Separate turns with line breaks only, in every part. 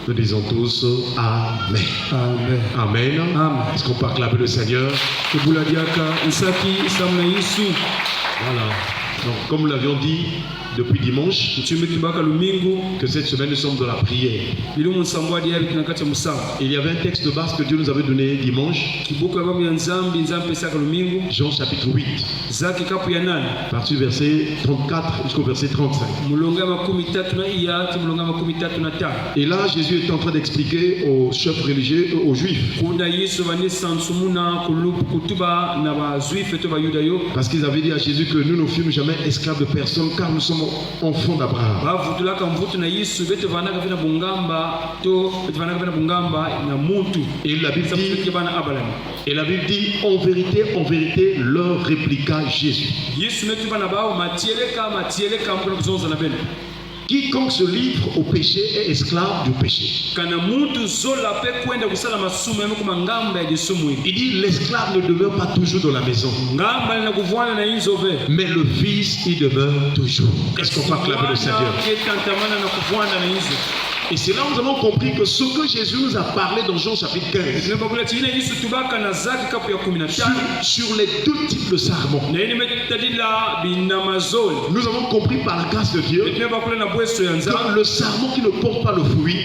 Nous disons tous Amen.
Amen.
Amen.
Amen.
Est-ce qu'on peut acclamer le Seigneur?
Voilà.
Donc, comme nous l'avions dit depuis dimanche, que cette semaine nous sommes dans la prière.
Il
Il y avait un texte de base que Dieu nous avait donné dimanche. Jean chapitre 8. À partir du verset 34 jusqu'au verset 35. Et là, Jésus est en train d'expliquer aux chefs religieux, aux juifs. Parce qu'ils avaient dit à Jésus que nous ne fûmes jamais esclaves de personne car nous sommes enfants d'Abraham. Et la Bible dit, en vérité, leur répliqua Jésus. Quiconque se livre au péché est esclave du péché. Il dit l'esclave ne demeure pas toujours dans la maison, mais le fils il demeure toujours. Est-ce qu'on peut acclamer le Seigneur? Et c'est là où nous avons compris que ce que Jésus nous a parlé dans Jean chapitre 15 sur les deux types de sarments, nous avons compris par la grâce de Dieu que le sarment qui ne porte pas le fruit,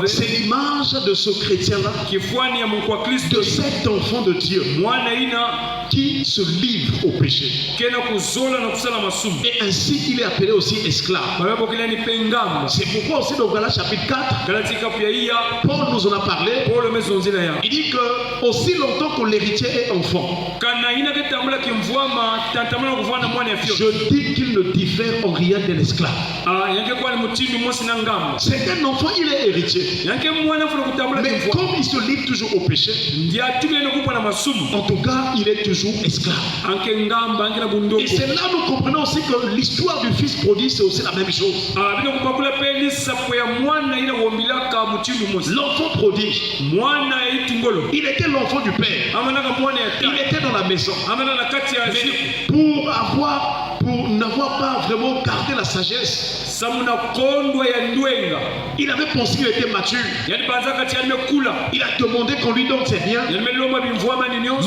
c'est l'image de ce chrétien-là, de cet enfant de Dieu qui se livre au péché. Et ainsi il est appelé aussi esclave. C'est pourquoi aussi dans Galates chapitre 4, Paul nous en a parlé. Il dit que aussi longtemps que l'héritier est enfant, je dis qu'il ne diffère en rien de l'esclave. C'est qu'un enfant, il est héritier. Mais comme il se livre toujours au péché, en tout cas, il est toujours esclave. Et c'est là que nous comprenons aussi que l'histoire du fils prodigue, c'est aussi la même chose. L'enfant prodige, il était l'enfant du père. Il était dans la maison. Mais pour n'avoir pas vraiment gardé la sagesse, il avait pensé qu'il était mature. Il a demandé qu'on lui donne ses biens.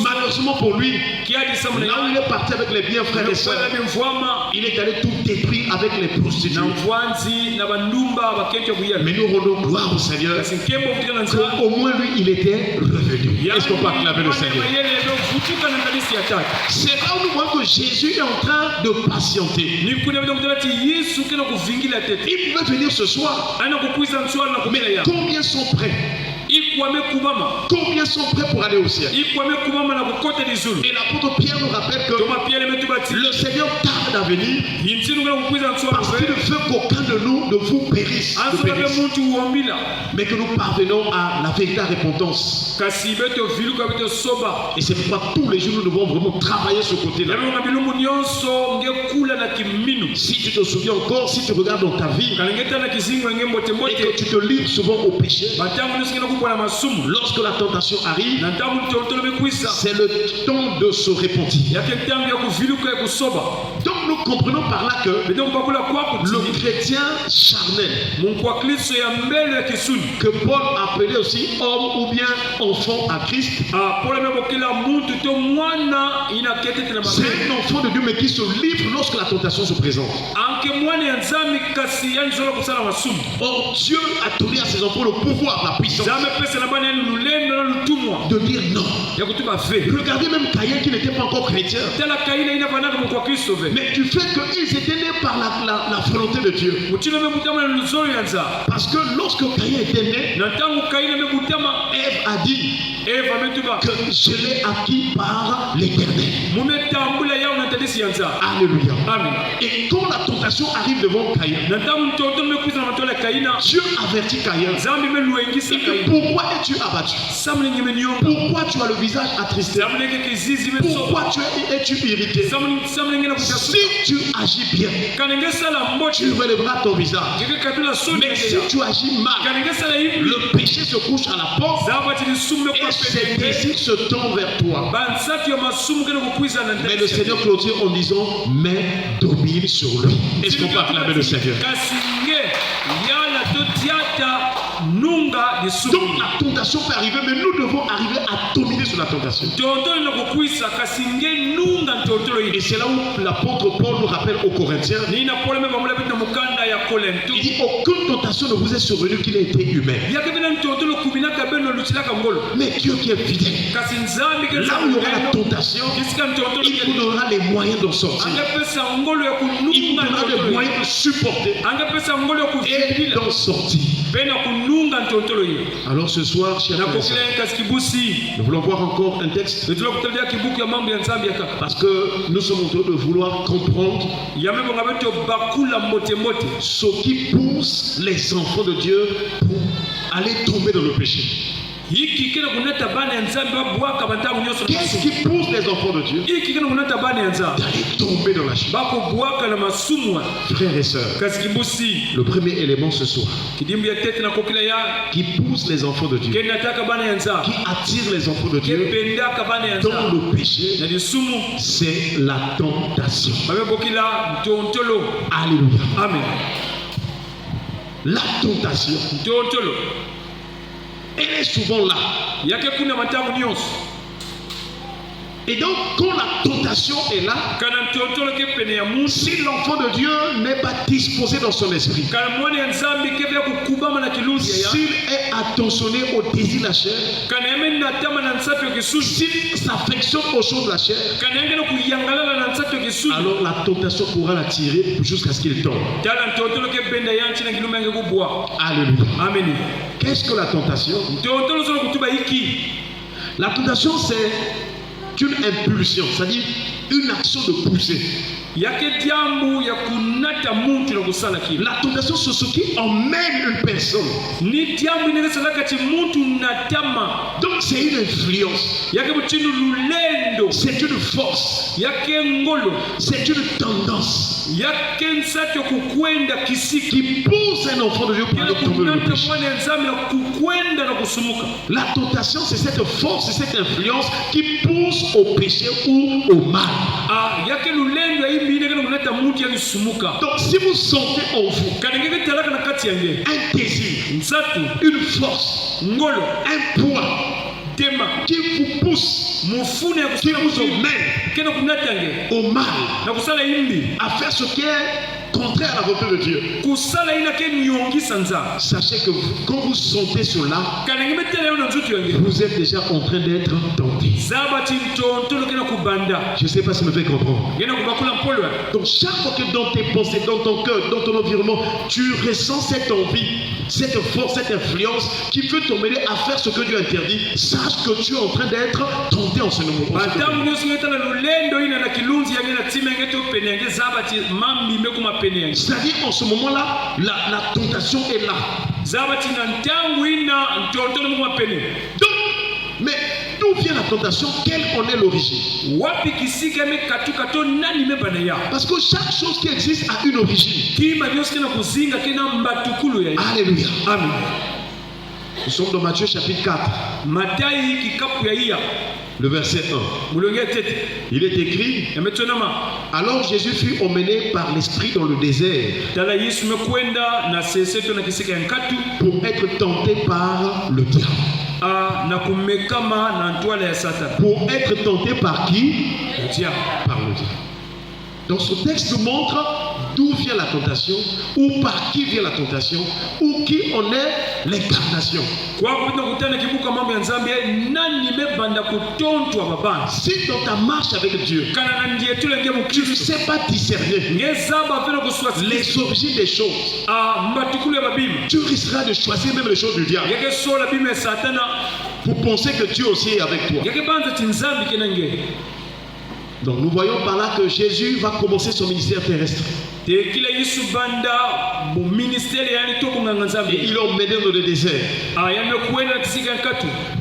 Malheureusement pour lui, là où il est parti avec les biens, frères et sœurs, il est allé tout détruire avec les prostituées. Mais nous rendons gloire au Seigneur qu'au moins lui il était revenu. Est-ce qu'on peut acclamer le Seigneur? C'est là où nous voyons que Jésus est en train de patienter. Il pouvait venir ce soir, mais combien sont prêts? Combien sont prêts pour aller au ciel? Et l'apôtre Pierre nous rappelle que le Seigneur tarde à venir parce qu'il ne veut qu'aucun de nous ne vous périsse, mais que nous parvenons à la véritable repentance. Et c'est pourquoi tous les jours nous devons vraiment travailler ce côté-là. Si tu te souviens encore, si tu regardes dans ta vie et que tu te livres souvent au péché, lorsque la tentation arrive, c'est le temps de se repentir. Donc nous comprenons par là que le chrétien charnel, que Paul appelait aussi homme ou bien enfant à Christ, c'est un enfant de Dieu mais qui se livre lorsque la tentation se présente. Or Dieu a donné à ses enfants le pouvoir, la puissance de dire non. Regardez même Caïn qui n'était pas encore chrétien, mais du fait qu'ils étaient nés par la volonté de Dieu. Parce que lorsque Caïn était né, Ève a dit que je l'ai acquis par l'Éternel. Alléluia. Amen. Et quand la tentation arrive devant Caïn, Dieu avertit Caïn. Pourquoi es-tu abattu? Pourquoi tu as le visage attristé? Pourquoi es-tu irrité? Si tu agis bien, tu relèveras ton visage. Mais si tu agis mal, le péché se couche à la porte et ses désirs se tournent vers toi. Mais le Seigneur clôture en disant, mais domine sur lui. Est-ce qu'on peut acclamer le Seigneur? Donc la tentation peut arriver, mais nous devons arriver à dominer sur la tentation. Et c'est là où l'apôtre Paul nous rappelle aux Corinthiens. Il dit aucune tentation ne vous est survenue qu'il ait été humain. Mais Dieu qui est fidèle, là où il y aura la tentation, il vous donnera les moyens d'en sortir. Il vous donnera les moyens de supporter et d'en sortir. Alors ce soir, chers frères, nous voulons voir encore un texte parce que nous sommes en train de vouloir comprendre ce qui pousse les enfants de Dieu pour aller tomber dans le péché. Qu'est-ce qui pousse les enfants de Dieu d'aller tomber dans la chute? Frères et sœurs, le premier élément ce soir qui pousse les enfants de Dieu, qui attire les enfants de Dieu dans le péché, c'est la tentation. Alléluia.
Amen.
La tentation, elle est souvent là. Et donc, quand la tentation est là, si l'enfant de Dieu n'est pas disposé dans son esprit, s'il est attentionné au désir de la chair, s'il s'affectionne aux choses de la chair, alors la tentation pourra l'attirer jusqu'à ce qu'il tombe. Alléluia.
Amen.
Qu'est-ce que la tentation? La tentation, c'est une impulsion, c'est-à-dire une action de poussée. La tentation, c'est ce qui emmène une personne. Donc c'est une influence, c'est une force, c'est une tendance qui pousse un enfant de Dieu pour aller tomber dans le péché. La tentation, c'est cette force, c'est cette influence qui pousse au péché ou au mal. Donc si vous sentez en vous un désir, une force, un poids qui vous pousse, qui vous emmène au mal, à faire ce qui est contraire à la volonté de Dieu, sachez que quand vous sentez cela, vous êtes déjà en train d'être tenté. Je ne sais pas si me fait comprendre. Donc chaque fois que dans tes pensées, dans ton cœur, dans ton environnement, tu ressens cette envie, cette force, cette influence qui peut t'emmener à faire ce que Dieu interdit, sache que tu es en train d'être tenté en ce moment. C'est-à-dire en ce moment-là, la tentation est là. Donc, mais d'où vient la tentation? Quelle en est l'origine? Parce que chaque chose qui existe a une origine. Alléluia.
Amen.
Nous sommes dans Matthieu chapitre 4. Le verset 1. Il est écrit: alors Jésus fut emmené par l'Esprit dans le désert pour être tenté par le diable. Pour être tenté par qui? Par le diable. Donc ce texte nous montre d'où vient la tentation, ou par qui vient la tentation, ou qui en est l'incarnation. Si dans ta marche avec Dieu, tu ne sais pas discerner les origines des choses, tu risqueras de choisir même les choses du diable pour penser que Dieu aussi est avec toi. Donc nous voyons par là que Jésus va commencer son ministère terrestre. Et il est emmené dans le désert.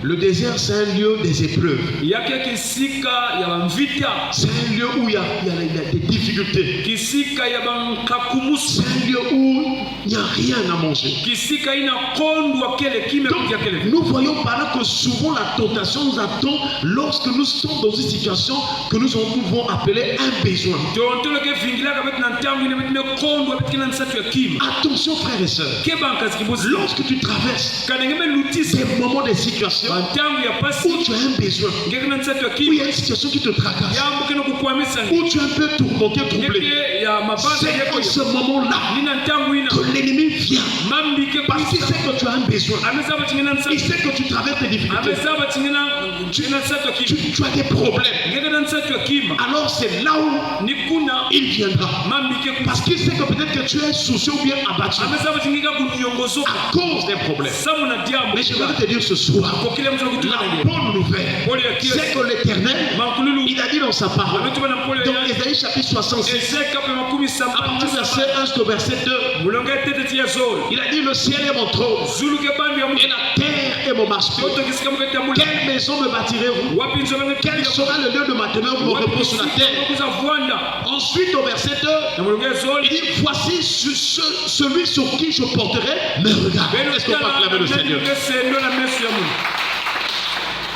Le désert, c'est un lieu des épreuves. C'est un lieu où il y a des difficultés. C'est un lieu où il n'y a rien à manger. Donc, nous voyons par là que souvent la tentation nous attend lorsque nous sommes dans une situation que nous pouvons appeler un besoin. Attention frères et sœurs, lorsque tu traverses des moments de situation où tu as un besoin, où il y a une situation qui te tracasse, où tu es un peu tourmenté, troublé, c'est en ce moment-là que l'ennemi vient parce qu'il sait que tu as un besoin, il sait que tu traverses des difficultés, tu as des problèmes. Alors c'est là où il viendra parce qu'il sait que peut-être que tu es soucieux ou bien abattu à cause des problèmes. Mais je vais te dire ce soir, la bonne nouvelle, c'est que l'Éternel, il a dit dans sa parole, dans Ésaïe chapitre 66, à partir du verset 1 jusqu'au verset 2, il a dit: le ciel est mon trône et la terre est mon marchepied. Quelle maison me bâtirez-vous? Quel sera le lieu de ma demeure où me repose sur la terre? Ensuite au verset 2, il dit: voici celui sur qui je porterai mes regards. Est-ce qu'on peut acclamer le Seigneur?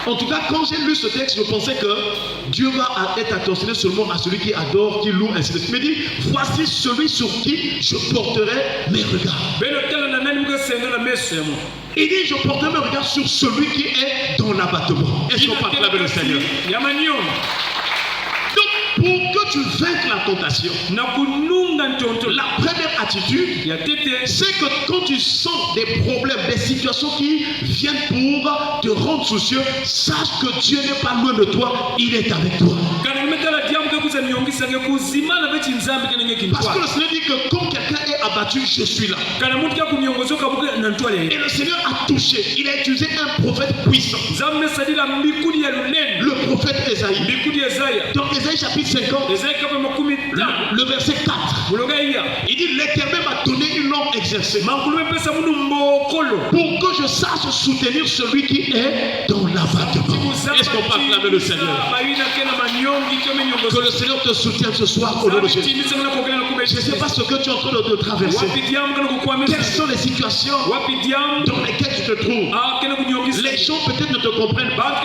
En tout cas, quand j'ai lu ce texte, je pensais que Dieu va être attentionné seulement à celui qui adore, qui loue, ainsi de suite. Mais il dit: voici celui sur qui je porterai mes regards. Il dit: je porterai mes regards sur celui qui est dans l'abattement. Est-ce qu'on peut acclamer le Seigneur? Donc, pour que tu vainques la tentation, la première attitude, c'est que quand tu sens des problèmes, des situations qui viennent pour te rendre soucieux, sache que Dieu n'est pas loin de toi, il est avec toi. Parce que le Seigneur dit que quand quelqu'un est abattu, je suis là. Et le Seigneur a touché, il a utilisé un prophète puissant, le prophète Ésaïe. Dans Ésaïe chapitre 50, le verset 4, il dit: l'Éternel m'a donné une langue exercée pour que je sache soutenir celui qui est dans l'abattement. Est-ce qu'on peut acclamer le Seigneur? Que le Seigneur te soutienne ce soir au nom de Jésus. Je ne sais pas ce que tu es en train de traverser. Quelles sont les situations dans lesquelles tu te trouves? Les gens peut-être ne te comprennent pas.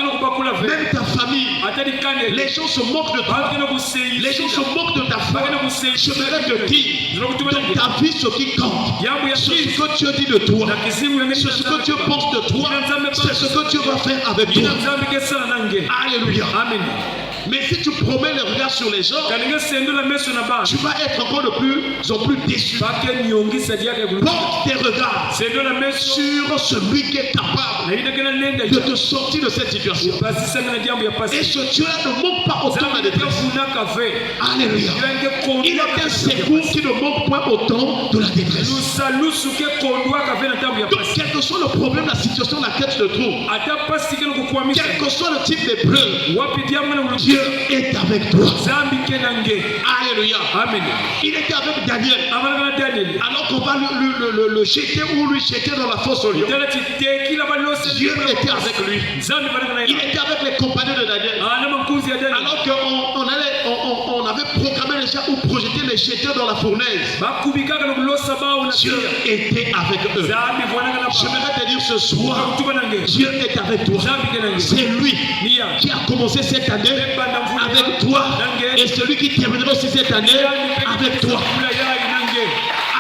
Même ta famille, les gens se moquent de toi. Les gens se moquent de ta foi. Je voudrais te dire, dans ta vie, ce qui compte, c'est ce que Dieu dit de toi, c'est ce que Dieu pense de toi, c'est ce que Dieu va faire avec toi. Alléluia. Amen. Mais si tu promets le regard sur les gens, tu vas être encore de plus en plus déçu. Porte tes regards sur celui qui est capable de te sortir de cette situation. Et ce Dieu-là ne manque pas autant de la détresse. Alléluia. Il est un secours qui ne manque pas autant de la détresse. Donc, quel que soit le problème, la situation dans laquelle tu te trouves, quel que soit le type d'épreuve, Dieu est avec toi. Alléluia. Amen. Il était avec Daniel. Alors qu'on va le jeter ou lui jeter dans la fosse au lion, Dieu était avec lui. Il était avec les compagnons de Daniel. Alors qu'on avait programmé déjà ou projeté les jeter dans la fournaise, Dieu était avec eux. J'aimerais te dire ce soir, Dieu est avec toi. C'est lui qui a commencé cette année avec toi et celui qui terminera aussi cette année avec toi.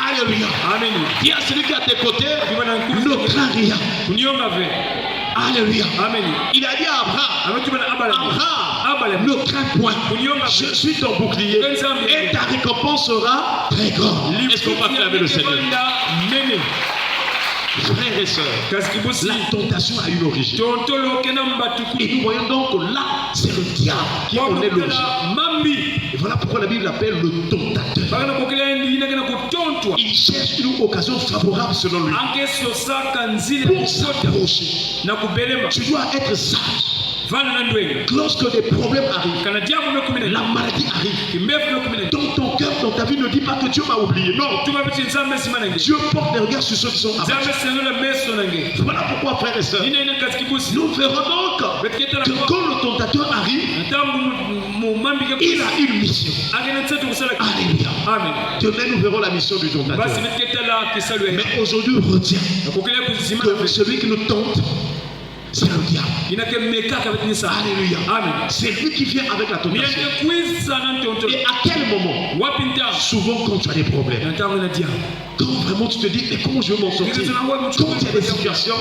Alléluia. Amen. Dis à celui qui est à tes côtés: ne crains rien. Alléluia. Amen. Il a dit à Abraham, ne crains point, je suis ton bouclier et ta récompense sera très grande. Est-ce qu'on va acclamer le Seigneur? Frères et sœurs, la tentation a une origine. Et nous voyons donc que là, c'est le diable qui en est l'origine. Et voilà pourquoi la Bible l'appelle le tentateur. Il cherche une occasion favorable selon lui pour s'approcher. Tu dois être sage. Lorsque des problèmes arrivent, la maladie arrive, dans ton cœur, dans ta vie, ne dis pas que Dieu m'a oublié. Non. Dieu porte des regards sur ceux qui sont abattus. Voilà pourquoi, frères et sœurs, nous verrons donc que quand le tentateur arrive, il a une mission. Alléluia. Amen. Demain, nous verrons la mission du tentateur. Mais aujourd'hui, retiens que celui qui nous tente c'est le diable.
Alléluia.
Amen.
C'est lui qui vient avec la tentation. Et à quel moment? Souvent quand tu as des problèmes. Quand vraiment tu te dis, mais comment je vais m'en sortir? Quand il y a des situations,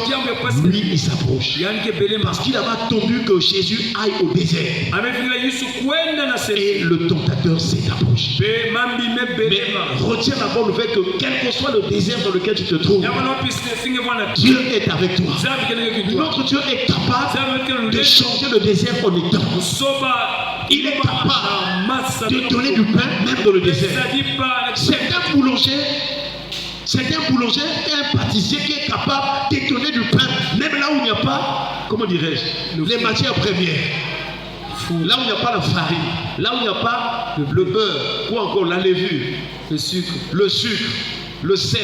lui il s'approche. Parce qu'il avait attendu que Jésus aille au désert. Et le tentateur s'est approché. Mais retiens d'abord le fait que quel que soit le désert dans lequel tu te trouves, Dieu est avec toi. Notre Dieu est capable de changer le désert en étang. Il est capable de donner du pain même dans le désert. C'est un boulanger et un pâtissier qui est capable de donner du pain même là où il n'y a pas, comment dirais-je, les matières premières. Là où il n'y a pas la farine, là où il n'y a pas le beurre, ou encore la levure, le sucre, le sel,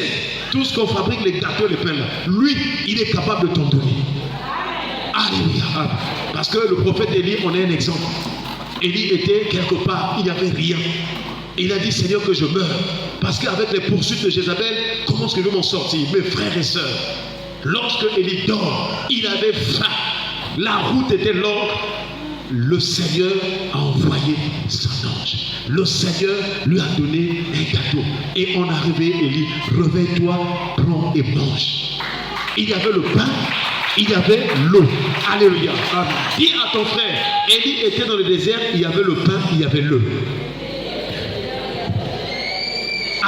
tout ce qu'on fabrique, les gâteaux, les pains là. Lui, il est capable de t'en donner. Alléluia. Parce que le prophète Élie, on est un exemple. Élie était quelque part, il n'y avait rien. Il a dit, Seigneur, que je meure. Parce qu'avec les poursuites de Jézabel, comment est-ce que je vais m'en sortir? Mes frères et sœurs, lorsque Élie dort, il avait faim. La route était longue. Le Seigneur a envoyé son ange. Le Seigneur lui a donné un gâteau. Et on a réveillé Élie. Réveille-toi, prends et mange. Il y avait le pain, il y avait l'eau. Alléluia. Dis à ton frère, Élie était dans le désert, il y avait le pain, il y avait l'eau.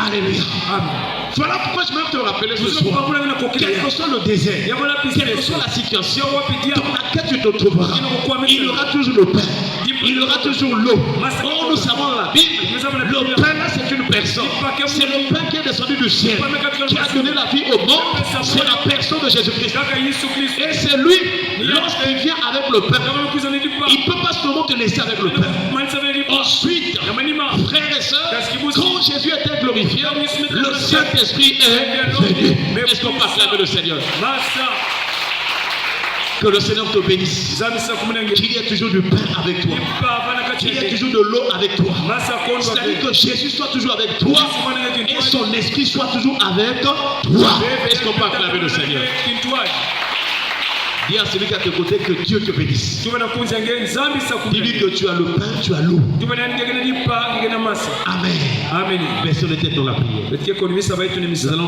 Alléluia. Voilà pourquoi je veux te rappeler ce soir. Quel que soit le désert, quelle que soit la situation dans laquelle tu te trouveras, il y aura toujours le pain, il y aura toujours l'eau. Oh, nous savons dans la Bible, le pain là c'est une personne. C'est le pain qui est descendu du ciel, qui a donné la vie au monde. C'est la personne de Jésus-Christ. Et c'est lui, lorsqu'il vient avec le pain, il ne peut pas seulement te laisser avec le pain. Ensuite, frères et sœurs, quand Jésus était glorifié, le Saint-Esprit est venu. Est-ce qu'on peut acclamer le Seigneur? Que le Seigneur te bénisse. Qu'il y ait toujours du pain avec toi. Qu'il y ait toujours de l'eau avec toi. C'est-à-dire que Jésus soit toujours avec toi et son esprit soit toujours avec toi. Est-ce qu'on peut acclamer le Seigneur? Dis à celui qui est à tes côtés que Dieu te bénisse. Dis-lui que tu as le pain, tu as l'eau. Amen. Amen. Baissons les têtes dans la prière.